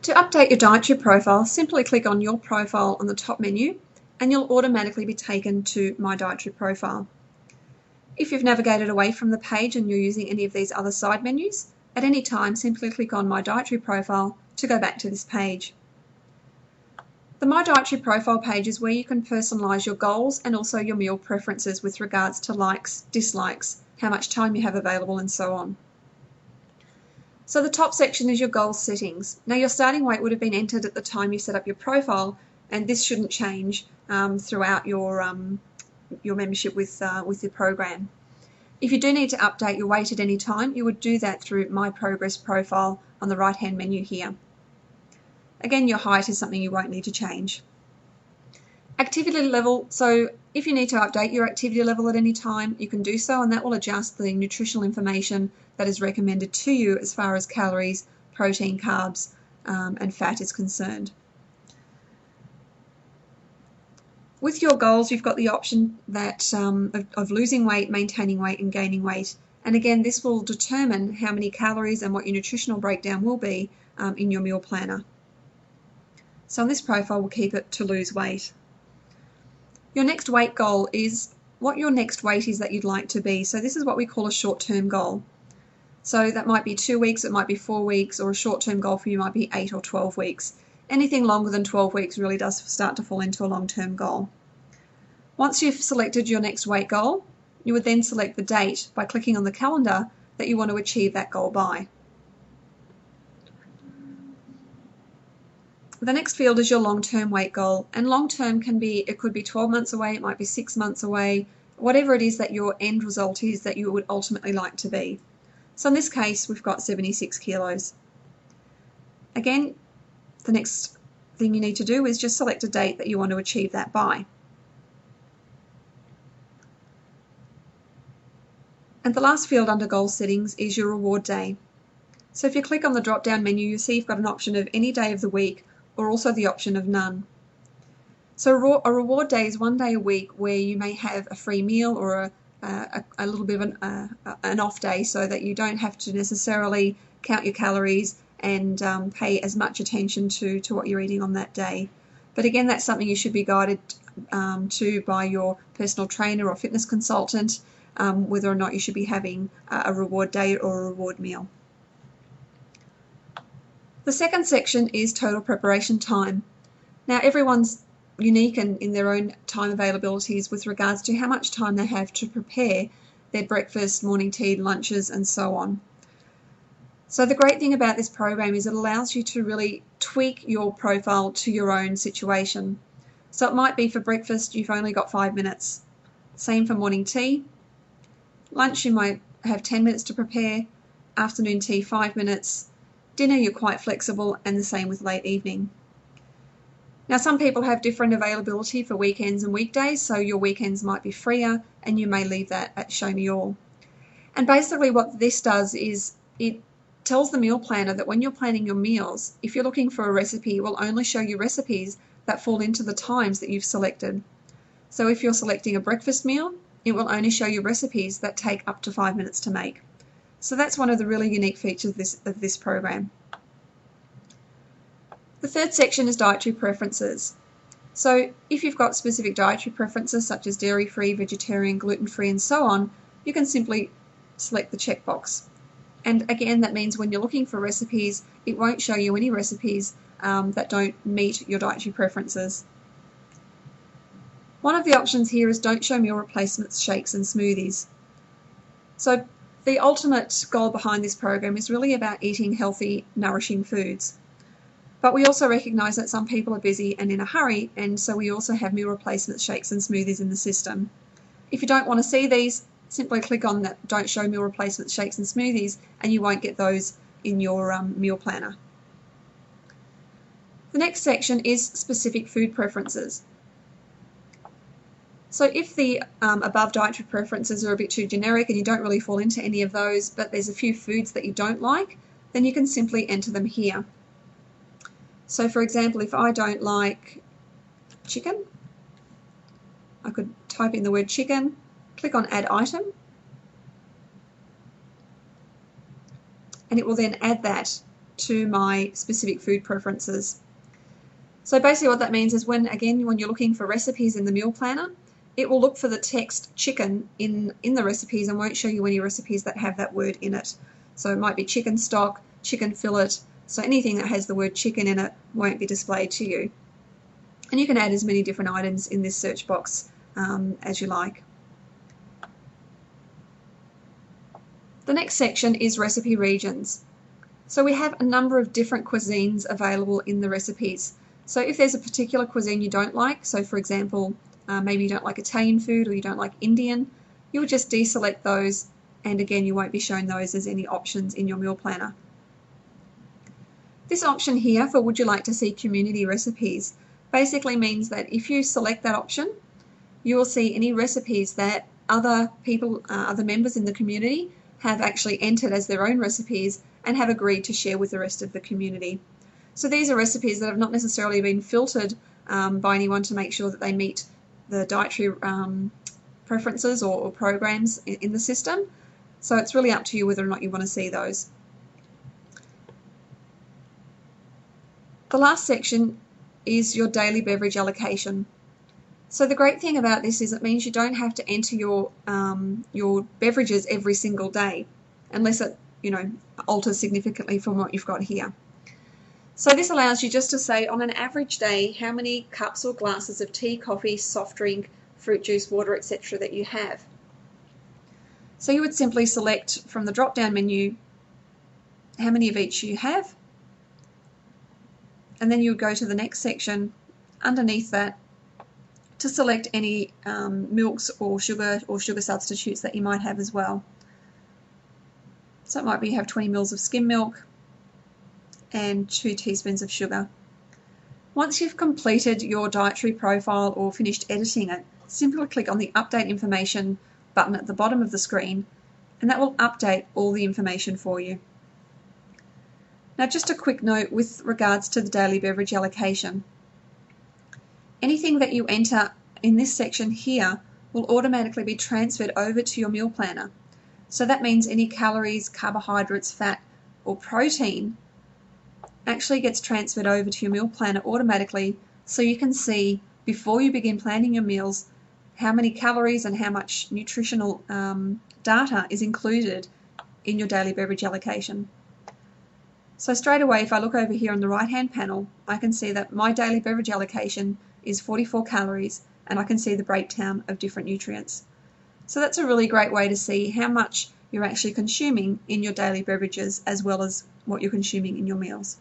To update your dietary profile, simply click on Your Profile on the top menu and you'll automatically be taken to My Dietary Profile. If you've navigated away from the page and you're using any of these other side menus, at any time simply click on My Dietary Profile to go back to this page. The My Dietary Profile page is where you can personalise your goals and also your meal preferences with regards to likes, dislikes, how much time you have available and so on. So the top section is your goal settings. Now your starting weight would have been entered at the time you set up your profile, and this shouldn't change throughout your membership with your program. If you do need to update your weight at any time, you would do that through My Progress Profile on the right hand menu here. Again, your height is something you won't need to change. Activity level, so if you need to update your activity level at any time, you can do so, and that will adjust the nutritional information that is recommended to you as far as calories, protein, carbs, and fat is concerned. With your goals, you've got the option that of losing weight, maintaining weight, and gaining weight. And again, this will determine how many calories and what your nutritional breakdown will be in your meal planner. So on this profile, we'll keep it to lose weight. Your next weight goal is what your next weight is that you'd like to be. So this is what we call a short-term goal. So that might be 2 weeks, it might be 4 weeks, or a short-term goal for you might be 8 or 12 weeks. Anything longer than 12 weeks really does start to fall into a long-term goal. Once you've selected your next weight goal, you would then select the date by clicking on the calendar that you want to achieve that goal by. The next field is your long-term weight goal, and long-term it could be 12 months away, it might be 6 months away, whatever it is that your end result is that you would ultimately like to be. So in this case, we've got 76 kilos. Again, the next thing you need to do is just select a date that you want to achieve that by. And the last field under goal settings is your reward day. So if you click on the drop-down menu, you see you've got an option of any day of the week, or also the option of none. So a reward day is 1 day a week where you may have a free meal or a little bit of an off day, so that you don't have to necessarily count your calories and pay as much attention to what you're eating on that day. But again, that's something you should be guided to by your personal trainer or fitness consultant, whether or not you should be having a reward day or a reward meal. The second section is total preparation time. Now everyone's unique and in their own time availabilities with regards to how much time they have to prepare their breakfast, morning tea, lunches and so on. So the great thing about this program is it allows you to really tweak your profile to your own situation. So it might be for breakfast you've only got 5 minutes. Same for morning tea. Lunch you might have 10 minutes to prepare. Afternoon tea 5 minutes. Dinner you're quite flexible, and the same with late evening. Now some people have different availability for weekends and weekdays, so your weekends might be freer and you may leave that at Show Me All. And basically what this does is it tells the meal planner that when you're planning your meals, if you're looking for a recipe, it will only show you recipes that fall into the times that you've selected. So if you're selecting a breakfast meal, it will only show you recipes that take up to 5 minutes to make. So that's one of the really unique features of this program. The third section is dietary preferences. So if you've got specific dietary preferences such as dairy-free, vegetarian, gluten-free and so on, you can simply select the checkbox. And again, that means when you're looking for recipes, it won't show you any recipes that don't meet your dietary preferences. One of the options here is don't show meal replacements, shakes and smoothies. So the ultimate goal behind this program is really about eating healthy, nourishing foods. But we also recognise that some people are busy and in a hurry, and so we also have meal replacements, shakes and smoothies in the system. If you don't want to see these, simply click on that don't show meal replacements, shakes and smoothies, and you won't get those in your meal planner. The next section is specific food preferences. So if the above dietary preferences are a bit too generic and you don't really fall into any of those, but there's a few foods that you don't like, then you can simply enter them here. So for example, if I don't like chicken, I could type in the word chicken, click on add item, and it will then add that to my specific food preferences. So basically what that means is when you're looking for recipes in the meal planner, it will look for the text chicken in the recipes and won't show you any recipes that have that word in it. So it might be chicken stock, chicken fillet, so anything that has the word chicken in it won't be displayed to you. And you can add as many different items in this search box as you like. The next section is recipe regions. So we have a number of different cuisines available in the recipes. So if there's a particular cuisine you don't like, so for example, maybe you don't like Italian food or you don't like Indian, you'll just deselect those, and again you won't be shown those as any options in your meal planner. This option here for would you like to see community recipes basically means that if you select that option, you will see any recipes that other people, other members in the community have actually entered as their own recipes and have agreed to share with the rest of the community. So these are recipes that have not necessarily been filtered by anyone to make sure that they meet the dietary preferences or programs in the system. So it's really up to you whether or not you want to see those. The last section is your daily beverage allocation. So the great thing about this is it means you don't have to enter your beverages every single day, unless it alters significantly from what you've got here. So this allows you just to say on an average day how many cups or glasses of tea, coffee, soft drink, fruit juice, water, etc. that you have. So you would simply select from the drop-down menu how many of each you have, and then you would go to the next section underneath that to select any milks or sugar substitutes that you might have as well. So it might be you have 20 ml of skim milk and 2 teaspoons of sugar. Once you've completed your dietary profile or finished editing it, simply click on the Update Information button at the bottom of the screen, and that will update all the information for you. Now just a quick note with regards to the daily beverage allocation. Anything that you enter in this section here will automatically be transferred over to your meal planner. So that means any calories, carbohydrates, fat or protein actually gets transferred over to your meal planner automatically, so you can see before you begin planning your meals how many calories and how much nutritional data is included in your daily beverage allocation. So straight away, if I look over here on the right hand panel, I can see that my daily beverage allocation is 44 calories, and I can see the breakdown of different nutrients. So that's a really great way to see how much you're actually consuming in your daily beverages as well as what you're consuming in your meals.